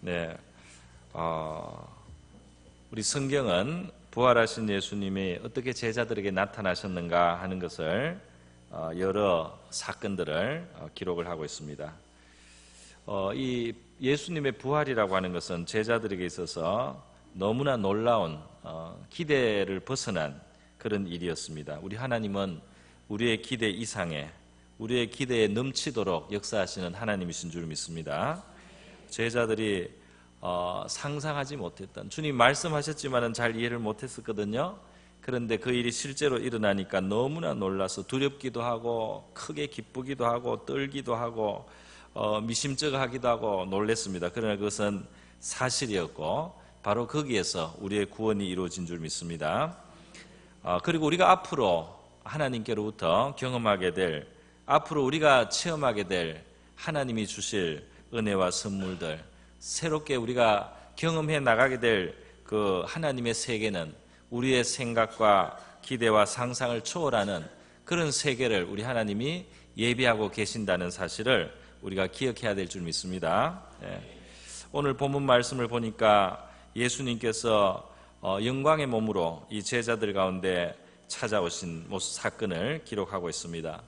네, 우리 성경은 부활하신 예수님이 어떻게 제자들에게 나타나셨는가 하는 것을 여러 사건들을 기록을 하고 있습니다. 이 예수님의 부활이라고 하는 것은 제자들에게 있어서 너무나 놀라운 기대를 벗어난 그런 일이었습니다. 우리 하나님은 우리의 기대 이상의, 우리의 기대에 넘치도록 역사하시는 하나님이신 줄 믿습니다. 제자들이 상상하지 못했던, 주님 말씀하셨지만은 잘 이해를 못했었거든요. 그런데 그 일이 실제로 일어나니까 너무나 놀라서 두렵기도 하고 크게 기쁘기도 하고 떨기도 하고 미심쩍어하기도 하고 놀랬습니다. 그러나 그것은 사실이었고 바로 거기에서 우리의 구원이 이루어진 줄 믿습니다. 그리고 우리가 앞으로 하나님께로부터 경험하게 될, 앞으로 우리가 체험하게 될 하나님이 주실 은혜와 선물들, 새롭게 우리가 경험해 나가게 될 그 하나님의 세계는 우리의 생각과 기대와 상상을 초월하는 그런 세계를 우리 하나님이 예비하고 계신다는 사실을 우리가 기억해야 될 줄 믿습니다. 오늘 본문 말씀을 보니까 예수님께서 영광의 몸으로 이 제자들 가운데 찾아오신 사건을 기록하고 있습니다.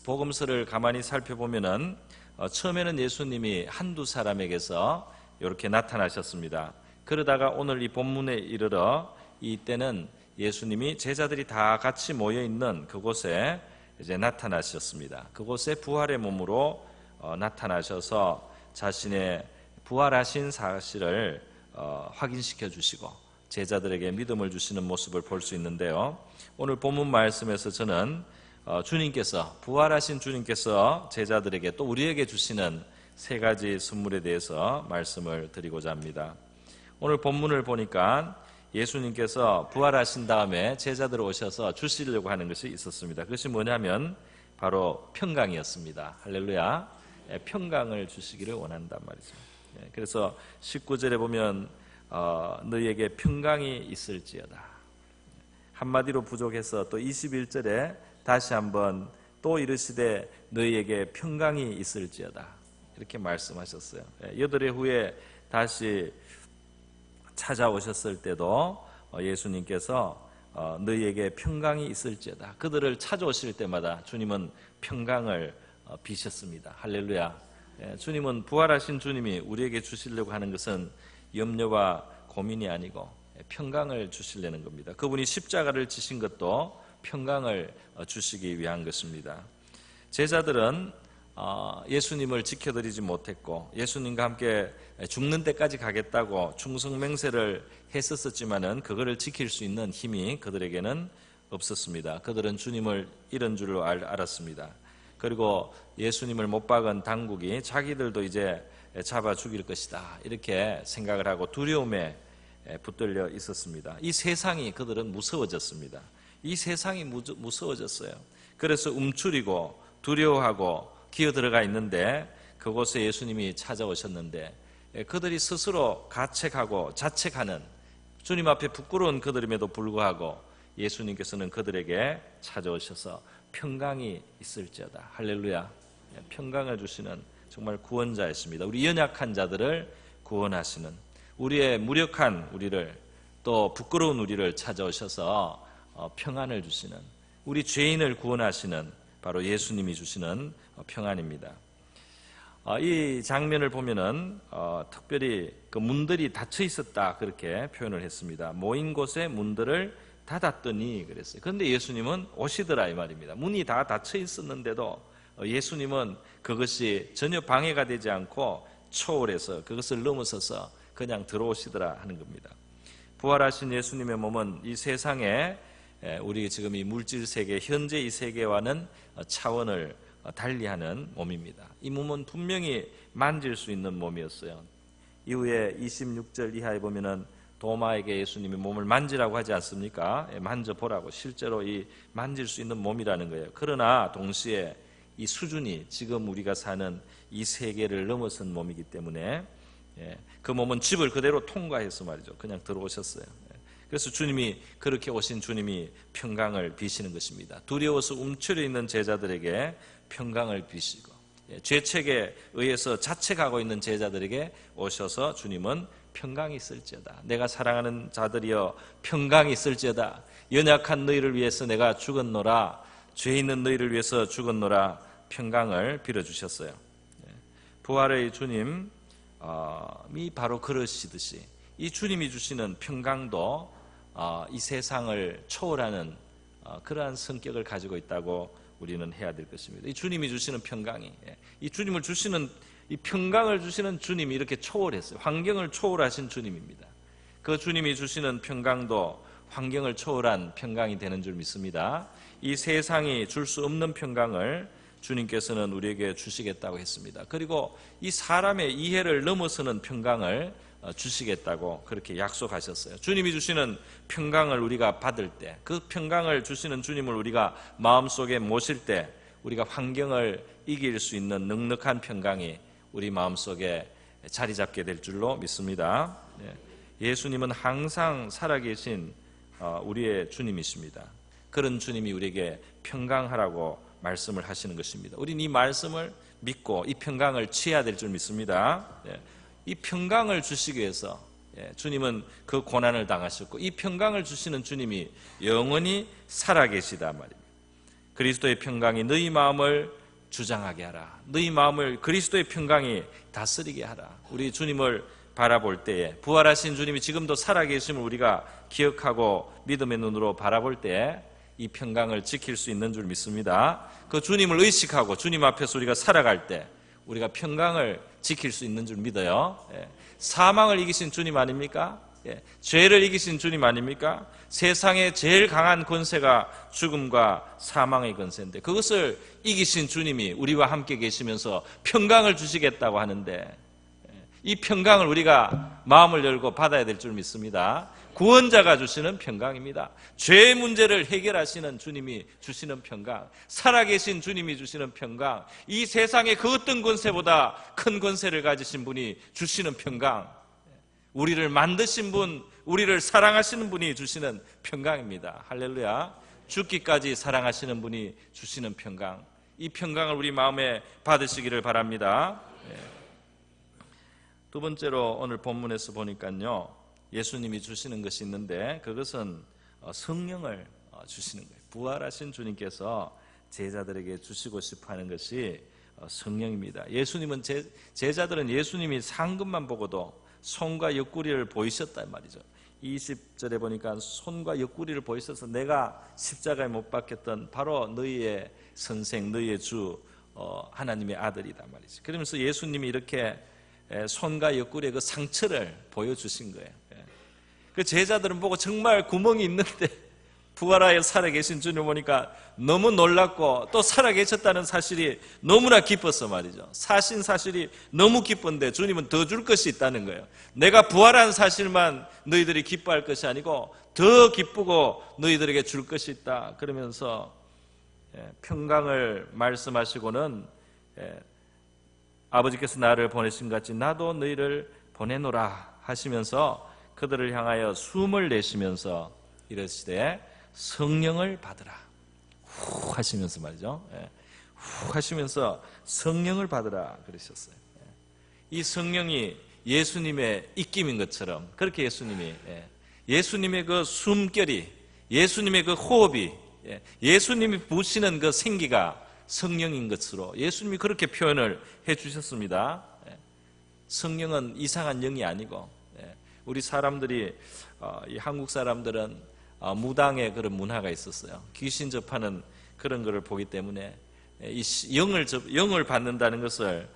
복음서를 가만히 살펴보면은 처음에는 예수님이 한두 사람에게서 이렇게 나타나셨습니다. 그러다가 오늘 이 본문에 이르러 이때는 예수님이 제자들이 다 같이 모여 있는 그곳에 이제 나타나셨습니다. 그곳에 부활의 몸으로 나타나셔서 자신의 부활하신 사실을 확인시켜 주시고 제자들에게 믿음을 주시는 모습을 볼 수 있는데요. 오늘 본문 말씀에서 저는 주님께서, 부활하신 주님께서 제자들에게 또 우리에게 주시는 세 가지 선물에 대해서 말씀을 드리고자 합니다. 오늘 본문을 보니까 예수님께서 부활하신 다음에 제자들 오셔서 주시려고 하는 것이 있었습니다. 그것이 뭐냐면 바로 평강이었습니다. 할렐루야. 평강을 주시기를 원한단 말이죠. 그래서 19절에 보면 너희에게 평강이 있을지어다. 한마디로 부족해서 또 21절에 다시 한번 또 이르시되 너희에게 평강이 있을지어다. 이렇게 말씀하셨어요. 8회 후에 다시 찾아오셨을 때도 예수님께서 너희에게 평강이 있을지어다. 그들을 찾아오실 때마다 주님은 평강을 비셨습니다. 할렐루야. 주님은, 부활하신 주님이 우리에게 주시려고 하는 것은 염려와 고민이 아니고 평강을 주시려는 겁니다. 그분이 십자가를 지신 것도 평강을 주시기 위한 것입니다. 제자들은 예수님을 지켜드리지 못했고 예수님과 함께 죽는 데까지 가겠다고 충성맹세를 했었지만은 그거를 지킬 수 있는 힘이 그들에게는 없었습니다. 그들은 주님을 잃은 줄로 알았습니다. 그리고 예수님을 못 박은 당국이 자기들도 이제 잡아 죽일 것이다, 이렇게 생각을 하고 두려움에 붙들려 있었습니다. 이 세상이 그들은 무서워졌습니다. 이 세상이 무서워졌어요. 그래서 움츠리고 두려워하고 기어 들어가 있는데 그곳에 예수님이 찾아오셨는데 그들이 스스로 가책하고 자책하는, 주님 앞에 부끄러운 그들임에도 불구하고 예수님께서는 그들에게 찾아오셔서 평강이 있을지어다. 할렐루야. 평강을 주시는 정말 구원자이십니다. 우리 연약한 자들을 구원하시는, 우리의 무력한 우리를, 또 부끄러운 우리를 찾아오셔서 평안을 주시는, 우리 죄인을 구원하시는 바로 예수님이 주시는 평안입니다. 이 장면을 보면은 특별히 그 문들이 닫혀 있었다, 그렇게 표현을 했습니다. 모인 곳에 문들을 닫았더니 그랬어요. 그런데 예수님은 오시더라 이 말입니다. 문이 다 닫혀 있었는데도 예수님은 그것이 전혀 방해가 되지 않고 초월해서 그것을 넘어서서 그냥 들어오시더라 하는 겁니다. 부활하신 예수님의 몸은 이 세상에, 우리 지금 이 물질 세계, 현재 이 세계와는 차원을 달리하는 몸입니다. 이 몸은 분명히 만질 수 있는 몸이었어요. 이후에 26절 이하에 보면은 도마에게 예수님이 몸을 만지라고 하지 않습니까? 만져보라고, 실제로 이 만질 수 있는 몸이라는 거예요. 그러나 동시에 이 수준이 지금 우리가 사는 이 세계를 넘어선 몸이기 때문에 그 몸은 집을 그대로 통과해서 말이죠, 그냥 들어오셨어요. 그래서 주님이, 그렇게 오신 주님이 평강을 비시는 것입니다. 두려워서 움츠려 있는 제자들에게 평강을 비시고 죄책에 의해서 자책하고 있는 제자들에게 오셔서 주님은 평강이 있을지어다. 내가 사랑하는 자들이여 평강이 있을지어다. 연약한 너희를 위해서 내가 죽었노라. 죄 있는 너희를 위해서 죽었노라. 평강을 빌어주셨어요. 부활의 주님이 바로 그러시듯이 이 주님이 주시는 평강도 이 세상을 초월하는 그러한 성격을 가지고 있다고 우리는 해야 될 것입니다. 이 주님이 주시는 평강이, 이 주님을 주시는 이 평강을 주시는 주님이 이렇게 초월했어요. 환경을 초월하신 주님입니다. 그 주님이 주시는 평강도 환경을 초월한 평강이 되는 줄 믿습니다. 이 세상이 줄 수 없는 평강을 주님께서는 우리에게 주시겠다고 했습니다. 그리고 이 사람의 이해를 넘어서는 평강을 주시겠다고 그렇게 약속하셨어요. 주님이 주시는 평강을 우리가 받을 때, 그 평강을 주시는 주님을 우리가 마음속에 모실 때 우리가 환경을 이길 수 있는 넉넉한 평강이 우리 마음속에 자리 잡게 될 줄로 믿습니다. 예수님은 항상 살아계신 우리의 주님이십니다. 그런 주님이 우리에게 평강하라고 말씀을 하시는 것입니다. 우리는 이 말씀을 믿고 이 평강을 취해야 될 줄 믿습니다. 이 평강을 주시기 위해서 주님은 그 고난을 당하셨고 이 평강을 주시는 주님이 영원히 살아계시다 말입니다. 그리스도의 평강이 너희 마음을 주장하게 하라. 너희 마음을 그리스도의 평강이 다스리게 하라. 우리 주님을 바라볼 때에 부활하신 주님이 지금도 살아계심을 우리가 기억하고 믿음의 눈으로 바라볼 때에 이 평강을 지킬 수 있는 줄 믿습니다. 그 주님을 의식하고 주님 앞에서 우리가 살아갈 때 우리가 평강을 지킬 수 있는 줄 믿어요. 사망을 이기신 주님 아닙니까? 죄를 이기신 주님 아닙니까? 세상에 제일 강한 권세가 죽음과 사망의 권세인데 그것을 이기신 주님이 우리와 함께 계시면서 평강을 주시겠다고 하는데 이 평강을 우리가 마음을 열고 받아야 될 줄 믿습니다. 구원자가 주시는 평강입니다. 죄의 문제를 해결하시는 주님이 주시는 평강, 살아계신 주님이 주시는 평강, 이 세상의 그 어떤 권세보다 큰 권세를 가지신 분이 주시는 평강, 우리를 만드신 분, 우리를 사랑하시는 분이 주시는 평강입니다. 할렐루야. 죽기까지 사랑하시는 분이 주시는 평강, 이 평강을 우리 마음에 받으시기를 바랍니다. 두 번째로 오늘 본문에서 보니까요, 예수님이 주시는 것이 있는데 그것은 성령을 주시는 거예요. 부활하신 주님께서 제자들에게 주시고 싶어하는 것이 성령입니다. 예수님은 제자들은 예수님이 상급만 보고도 손과 옆구리를 보이셨단 말이죠. 20절에 보니까 손과 옆구리를 보이셔서 내가 십자가에 못 박혔던 바로 너희의 선생, 너희의 주 하나님의 아들이다 말이죠. 그러면서 예수님이 이렇게 손과 옆구리의 그 상처를 보여주신 거예요. 그 제자들은 보고 정말 구멍이 있는데 부활하여 살아계신 주님을 보니까 너무 놀랐고 또 살아계셨다는 사실이 너무나 기뻤어 말이죠. 사실이 너무 기쁜데 주님은 더 줄 것이 있다는 거예요. 내가 부활한 사실만 너희들이 기뻐할 것이 아니고 더 기쁘고 너희들에게 줄 것이 있다. 그러면서 평강을 말씀하시고는 아버지께서 나를 보내신 같이 나도 너희를 보내노라 하시면서 그들을 향하여 숨을 내쉬면서 이르시되 성령을 받으라. 후 하시면서 말이죠. 후 하시면서 성령을 받으라 그러셨어요. 이 성령이 예수님의 입김인 것처럼 그렇게 예수님의 그 숨결이, 예수님의 그 호흡이, 예수님이 부으시는 그 생기가 성령인 것으로 예수님이 그렇게 표현을 해 주셨습니다. 성령은 이상한 영이 아니고 우리 사람들이 이 한국 사람들은 무당의 그런 문화가 있었어요. 귀신 접하는 그런 것을 보기 때문에 이 영을 받는다는 것을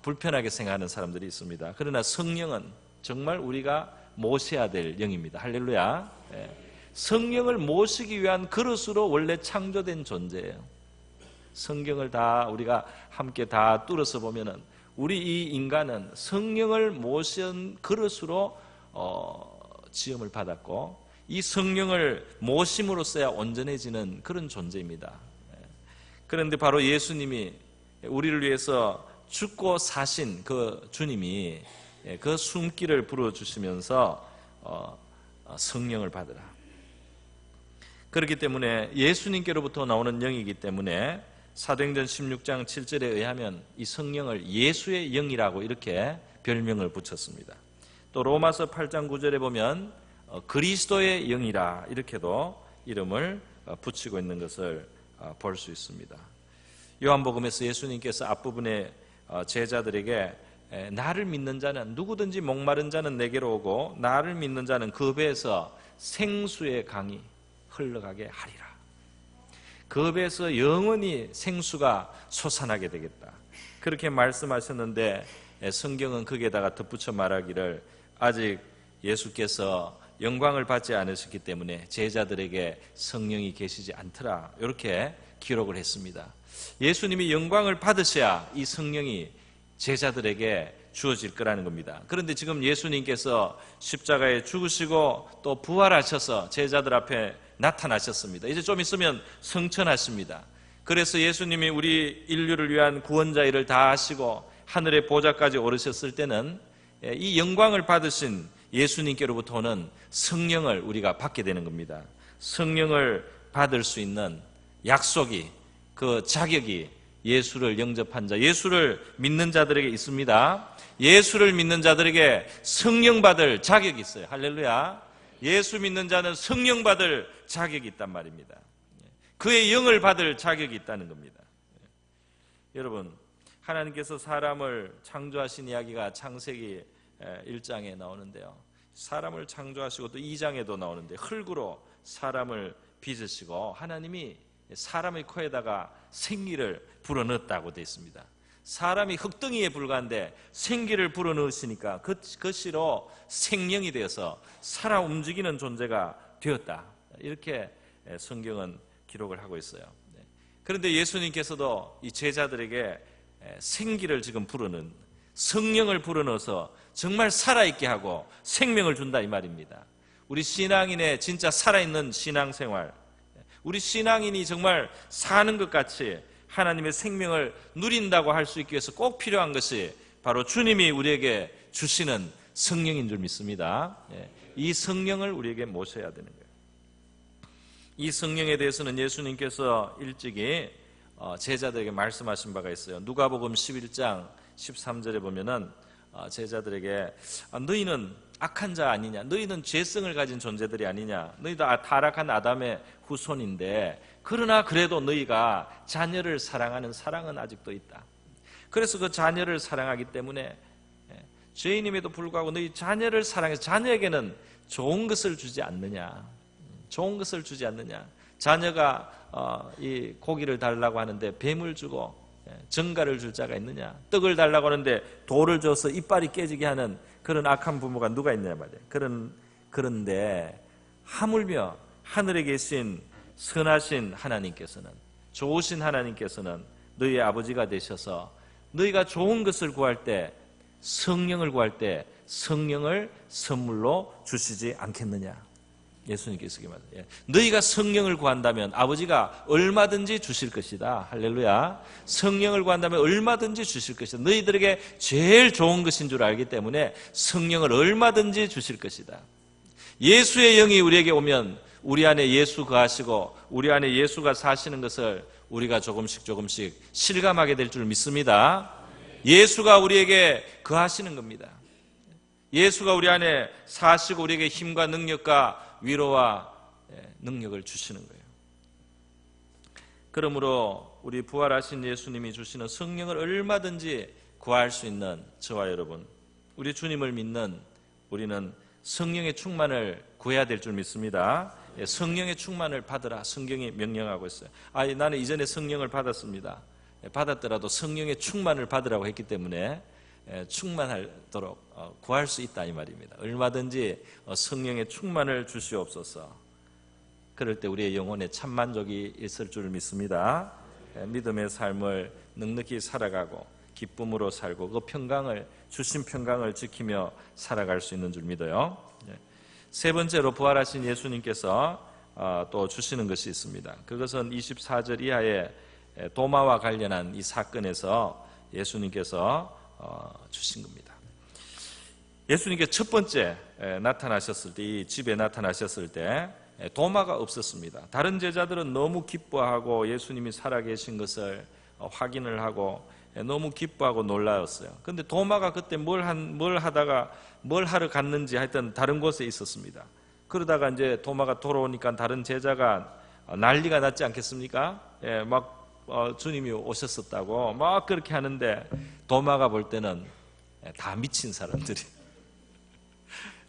불편하게 생각하는 사람들이 있습니다. 그러나 성령은 정말 우리가 모셔야 될 영입니다. 할렐루야. 성령을 모시기 위한 그릇으로 원래 창조된 존재예요. 성경을 다 우리가 함께 다 뚫어서 보면은 우리 이 인간은 성령을 모신 그릇으로 지음을 받았고 이 성령을 모심으로써야 온전해지는 그런 존재입니다. 그런데 바로 예수님이 우리를 위해서 죽고 사신 그 주님이 그 숨길을 불어주시면서 성령을 받으라. 그렇기 때문에 예수님께로부터 나오는 영이기 때문에 사도행전 16장 7절에 의하면 이 성령을 예수의 영이라고 이렇게 별명을 붙였습니다. 또 로마서 8장 9절에 보면 그리스도의 영이라 이렇게도 이름을 붙이고 있는 것을 볼 수 있습니다. 요한복음에서 예수님께서 앞부분에 제자들에게 나를 믿는 자는, 누구든지 목마른 자는 내게로 오고 나를 믿는 자는 그 배에서 생수의 강이 흘러가게 하리라. 그 배에서 영원히 생수가 솟아나게 되겠다, 그렇게 말씀하셨는데 성경은 거기에다가 덧붙여 말하기를 아직 예수께서 영광을 받지 않으셨기 때문에 제자들에게 성령이 계시지 않더라, 이렇게 기록을 했습니다. 예수님이 영광을 받으셔야 이 성령이 제자들에게 주어질 거라는 겁니다. 그런데 지금 예수님께서 십자가에 죽으시고 또 부활하셔서 제자들 앞에 나타나셨습니다. 이제 좀 있으면 성천하십니다. 그래서 예수님이 우리 인류를 위한 구원자 일을 다 하시고 하늘의 보좌까지 오르셨을 때는 이 영광을 받으신 예수님께로부터 오는 성령을 우리가 받게 되는 겁니다. 성령을 받을 수 있는 약속이, 그 자격이 예수를 영접한 자, 예수를 믿는 자들에게 있습니다. 예수를 믿는 자들에게 성령 받을 자격이 있어요. 할렐루야. 예수 믿는 자는 성령 받을 자격이 있단 말입니다. 그의 영을 받을 자격이 있다는 겁니다. 여러분, 하나님께서 사람을 창조하신 이야기가 창세기 1장에 나오는데요, 사람을 창조하시고 또 2장에도 나오는데 흙으로 사람을 빚으시고 하나님이 사람의 코에다가 생기를 불어넣었다고 되어 있습니다. 사람이 흙덩이에 불과한데 생기를 불어넣으시니까 그것으로 생명이 되어서 살아 움직이는 존재가 되었다, 이렇게 성경은 기록을 하고 있어요. 그런데 예수님께서도 이 제자들에게 생기를 지금 불어넣은, 성령을 불어넣어서 정말 살아있게 하고 생명을 준다 이 말입니다. 우리 신앙인의 진짜 살아있는 신앙생활, 우리 신앙인이 정말 사는 것 같이 하나님의 생명을 누린다고 할 수 있기 위해서 꼭 필요한 것이 바로 주님이 우리에게 주시는 성령인 줄 믿습니다. 이 성령을 우리에게 모셔야 되는 거예요. 이 성령에 대해서는 예수님께서 일찍이 제자들에게 말씀하신 바가 있어요. 누가복음 11장 13절에 보면은 제자들에게 너희는 악한 자 아니냐, 너희는 죄성을 가진 존재들이 아니냐, 너희도 타락한 아담의 후손인데 그러나 그래도 너희가 자녀를 사랑하는 사랑은 아직도 있다. 그래서 그 자녀를 사랑하기 때문에 죄인임에도 불구하고 너희 자녀를 사랑해서 자녀에게는 좋은 것을 주지 않느냐, 좋은 것을 주지 않느냐. 자녀가 이 고기를 달라고 하는데 뱀을 주고 정갈을 줄 자가 있느냐, 떡을 달라고 하는데 돌을 줘서 이빨이 깨지게 하는 그런 악한 부모가 누가 있느냐 말이에요. 그런데 하물며 하늘에 계신 선하신 하나님께서는, 좋으신 하나님께서는 너희의 아버지가 되셔서 너희가 좋은 것을 구할 때, 성령을 구할 때 성령을 선물로 주시지 않겠느냐. 예수님께서 말해요. 너희가 성령을 구한다면 아버지가 얼마든지 주실 것이다. 할렐루야. 성령을 구한다면 얼마든지 주실 것이다. 너희들에게 제일 좋은 것인 줄 알기 때문에 성령을 얼마든지 주실 것이다. 예수의 영이 우리에게 오면 우리 안에 예수 거하시고 우리 안에 예수가 사시는 것을 우리가 조금씩 실감하게 될 줄 믿습니다. 예수가 우리에게 거하시는 겁니다. 예수가 우리 안에 사시고 우리에게 힘과 능력과 위로와 능력을 주시는 거예요. 그러므로 우리 부활하신 예수님이 주시는 성령을 얼마든지 구할 수 있는 저와 여러분, 우리 주님을 믿는 우리는 성령의 충만을 구해야 될 줄 믿습니다. 성령의 충만을 받으라, 성경이 명령하고 있어요. 나는 이전에 성령을 받았습니다. 받았더라도 성령의 충만을 받으라고 했기 때문에 충만하도록 구할 수 있다 이 말입니다. 얼마든지 성령의 충만을 주시옵소서. 그럴 때 우리의 영혼에 참 만족이 있을 줄 믿습니다. 믿음의 삶을 넉넉히 살아가고 기쁨으로 살고 그 평강을, 주신 평강을 지키며 살아갈 수 있는 줄 믿어요. 세 번째로 부활하신 예수님께서 또 주시는 것이 있습니다. 그것은 24절 이하의 도마와 관련한 이 사건에서 예수님께서 주신 겁니다. 예수님께 첫 번째 나타나셨을 때, 이 집에 나타나셨을 때 도마가 없었습니다. 다른 제자들은 너무 기뻐하고 예수님이 살아계신 것을 확인을 하고 너무 기뻐하고 놀라웠어요. 그런데 도마가 그때 뭘 하러 갔는지 하여튼 다른 곳에 있었습니다. 그러다가 이제 도마가 돌아오니까 다른 제자가 난리가 났지 않겠습니까? 주님이 오셨었다고 막 그렇게 하는데 도마가 볼 때는 다 미친 사람들이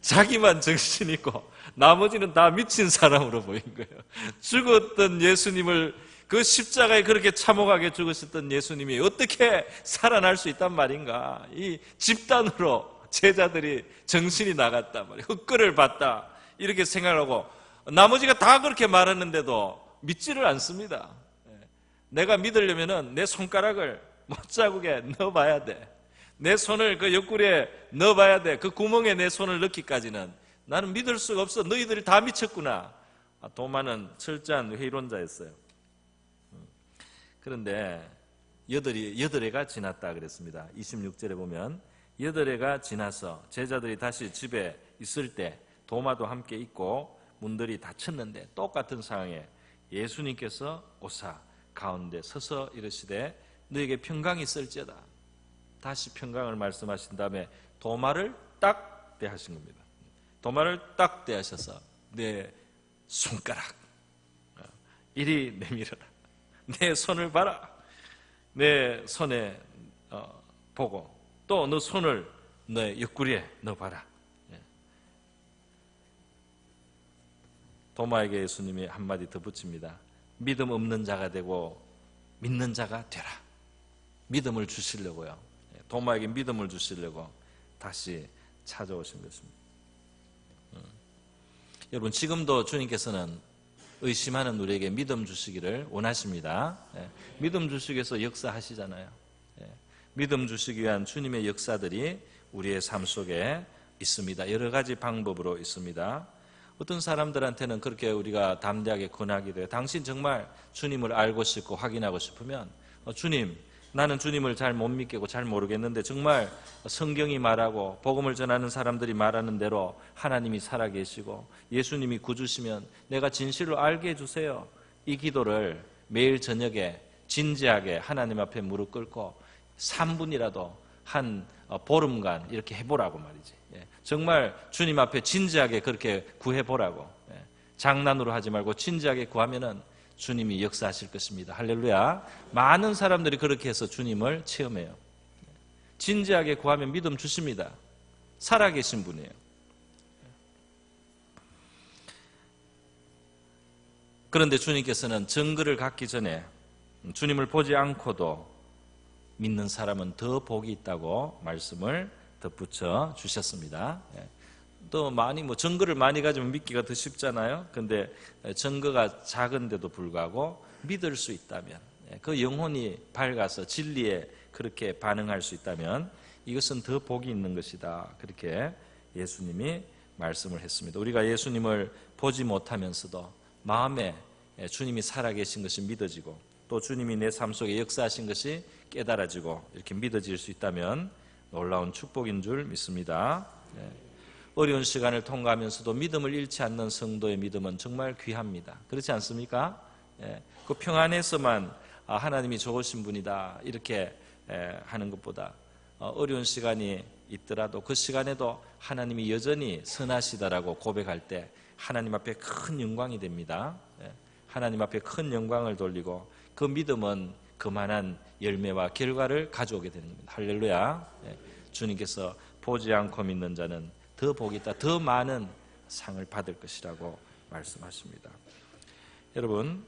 자기만 정신 있고 나머지는 다 미친 사람으로 보인 거예요. 죽었던 예수님을, 그 십자가에 그렇게 참혹하게 죽으셨던 예수님이 어떻게 살아날 수 있단 말인가. 이 집단으로 제자들이 정신이 나갔단 말이에요. 헛걸을 봤다 이렇게 생각하고 나머지가 다 그렇게 말하는데도 믿지를 않습니다. 내가 믿으려면 내 손가락을 못자국에 넣어봐야 돼. 내 손을 그 옆구리에 넣어봐야 돼. 그 구멍에 내 손을 넣기까지는 나는 믿을 수가 없어. 너희들이 다 미쳤구나. 도마는 철저한 회의론자였어요. 그런데 여덟해가 지났다 그랬습니다. 26절에 보면 여덟해가 지나서 제자들이 다시 집에 있을 때 도마도 함께 있고 문들이 닫혔는데 똑같은 상황에 예수님께서 오사 가운데 서서 이르시되 너에게 평강이 있을지어다. 다시 평강을 말씀하신 다음에 도마를 딱 대하신 겁니다. 도마를 딱 대하셔서 내 손가락 이리 내밀어라. 내 손을 봐라. 내 손에 보고 또 너 손을 내 옆구리에 넣어봐라. 도마에게 예수님이 한마디 더 붙입니다. 믿음 없는 자가 되고 믿는 자가 되라. 믿음을 주시려고요. 도마에게 믿음을 주시려고 다시 찾아오신 것입니다. 여러분, 지금도 주님께서는 의심하는 우리에게 믿음 주시기를 원하십니다. 믿음 주시기 위해서 역사하시잖아요. 믿음 주시기 위한 주님의 역사들이 우리의 삶 속에 있습니다. 여러 가지 방법으로 있습니다. 어떤 사람들한테는 그렇게 우리가 담대하게 권하기도 해요. 당신 정말 주님을 알고 싶고 확인하고 싶으면 주님, 나는 주님을 잘 못 믿겠고 잘 모르겠는데 정말 성경이 말하고 복음을 전하는 사람들이 말하는 대로 하나님이 살아계시고 예수님이 구주시면 내가 진실로 알게 해주세요. 이 기도를 매일 저녁에 진지하게 하나님 앞에 무릎 꿇고 3분이라도 한 보름간 이렇게 해보라고 말이지. 정말 주님 앞에 진지하게 그렇게 구해보라고. 장난으로 하지 말고 진지하게 구하면은 주님이 역사하실 것입니다. 할렐루야. 많은 사람들이 그렇게 해서 주님을 체험해요. 진지하게 구하면 믿음 주십니다. 살아계신 분이에요. 그런데 주님께서는 증거를 갖기 전에 주님을 보지 않고도 믿는 사람은 더 복이 있다고 말씀을 덧붙여 주셨습니다. 또 많이 증거를 많이 가지면 믿기가 더 쉽잖아요. 근데 증거가 작은데도 불구하고 믿을 수 있다면, 그 영혼이 밝아서 진리에 그렇게 반응할 수 있다면 이것은 더 복이 있는 것이다. 그렇게 예수님이 말씀을 했습니다. 우리가 예수님을 보지 못하면서도 마음에 주님이 살아계신 것이 믿어지고 또 주님이 내 삶 속에 역사하신 것이 깨달아지고 이렇게 믿어질 수 있다면 놀라운 축복인 줄 믿습니다. 어려운 시간을 통과하면서도 믿음을 잃지 않는 성도의 믿음은 정말 귀합니다. 그렇지 않습니까? 그 평안에서만 하나님이 좋으신 분이다 이렇게 하는 것보다 어려운 시간이 있더라도 그 시간에도 하나님이 여전히 선하시다라고 고백할 때 하나님 앞에 큰 영광이 됩니다. 하나님 앞에 큰 영광을 돌리고 그 믿음은 그만한 열매와 결과를 가져오게 되는 겁니다. 할렐루야. 주님께서 보지 않고 믿는 자는 더 복이 있다, 더 많은 상을 받을 것이라고 말씀하십니다. 여러분,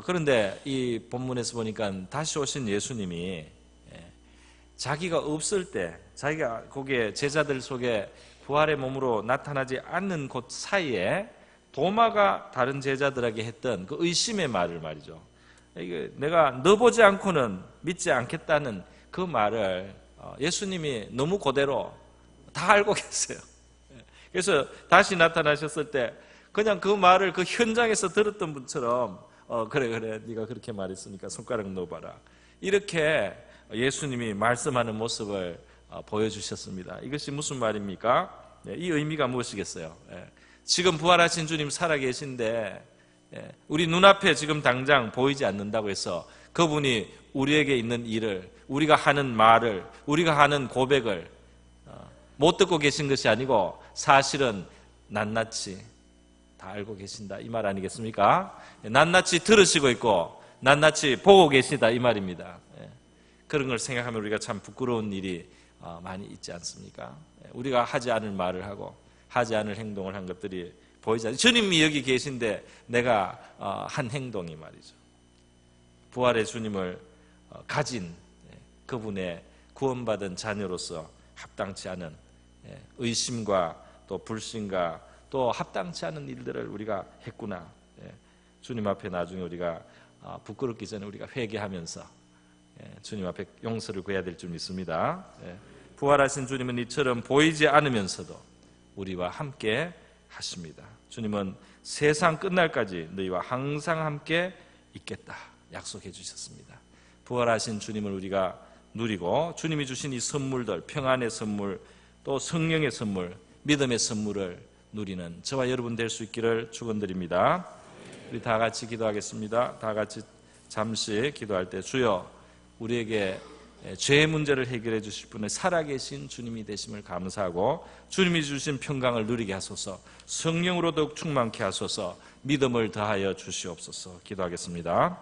그런데 이 본문에서 보니까 다시 오신 예수님이 자기가 없을 때, 자기가 거기에 제자들 속에 부활의 몸으로 나타나지 않는 곳 사이에 도마가 다른 제자들에게 했던 그 의심의 말을 말이죠. 이게 내가 너 보지 않고는 믿지 않겠다는 그 말을 예수님이 너무 그대로 다 알고 계세요. 그래서 다시 나타나셨을 때 그냥 그 말을 그 현장에서 들었던 분처럼 그래 네가 그렇게 말했으니까 손가락 넣어봐라 이렇게 예수님이 말씀하는 모습을 보여주셨습니다. 이것이 무슨 말입니까? 이 의미가 무엇이겠어요? 지금 부활하신 주님 살아계신데 우리 눈앞에 지금 당장 보이지 않는다고 해서 그분이 우리에게 있는 일을, 우리가 하는 말을, 우리가 하는 고백을 못 듣고 계신 것이 아니고 사실은 낱낱이 다 알고 계신다 이 말 아니겠습니까? 낱낱이 들으시고 있고 낱낱이 보고 계시다 이 말입니다. 그런 걸 생각하면 우리가 참 부끄러운 일이 많이 있지 않습니까? 우리가 하지 않을 말을 하고 하지 않을 행동을 한 것들이 보이지 않아요. 주님이 여기 계신데 내가 한 행동이 말이죠. 부활의 주님을 가진 그분의 구원받은 자녀로서 합당치 않은 의심과 또 불신과 또 합당치 않은 일들을 우리가 했구나. 주님 앞에 나중에 우리가 부끄럽기 전에 우리가 회개하면서 주님 앞에 용서를 구해야 될 줄 믿습니다. 부활하신 주님은 이처럼 보이지 않으면서도 우리와 함께 하십니다. 주님은 세상 끝날까지 너희와 항상 함께 있겠다 약속해 주셨습니다. 부활하신 주님을 우리가 누리고 주님이 주신 이 선물들, 평안의 선물, 또 성령의 선물, 믿음의 선물을 누리는 저와 여러분 될 수 있기를 축원드립니다. 우리 다 같이 기도하겠습니다. 다 같이 잠시 기도할 때 주여 우리에게 죄의 문제를 해결해 주실 분의 살아계신 주님이 되심을 감사하고 주님이 주신 평강을 누리게 하소서, 성령으로 더욱 충만케 하소서, 믿음을 더하여 주시옵소서. 기도하겠습니다.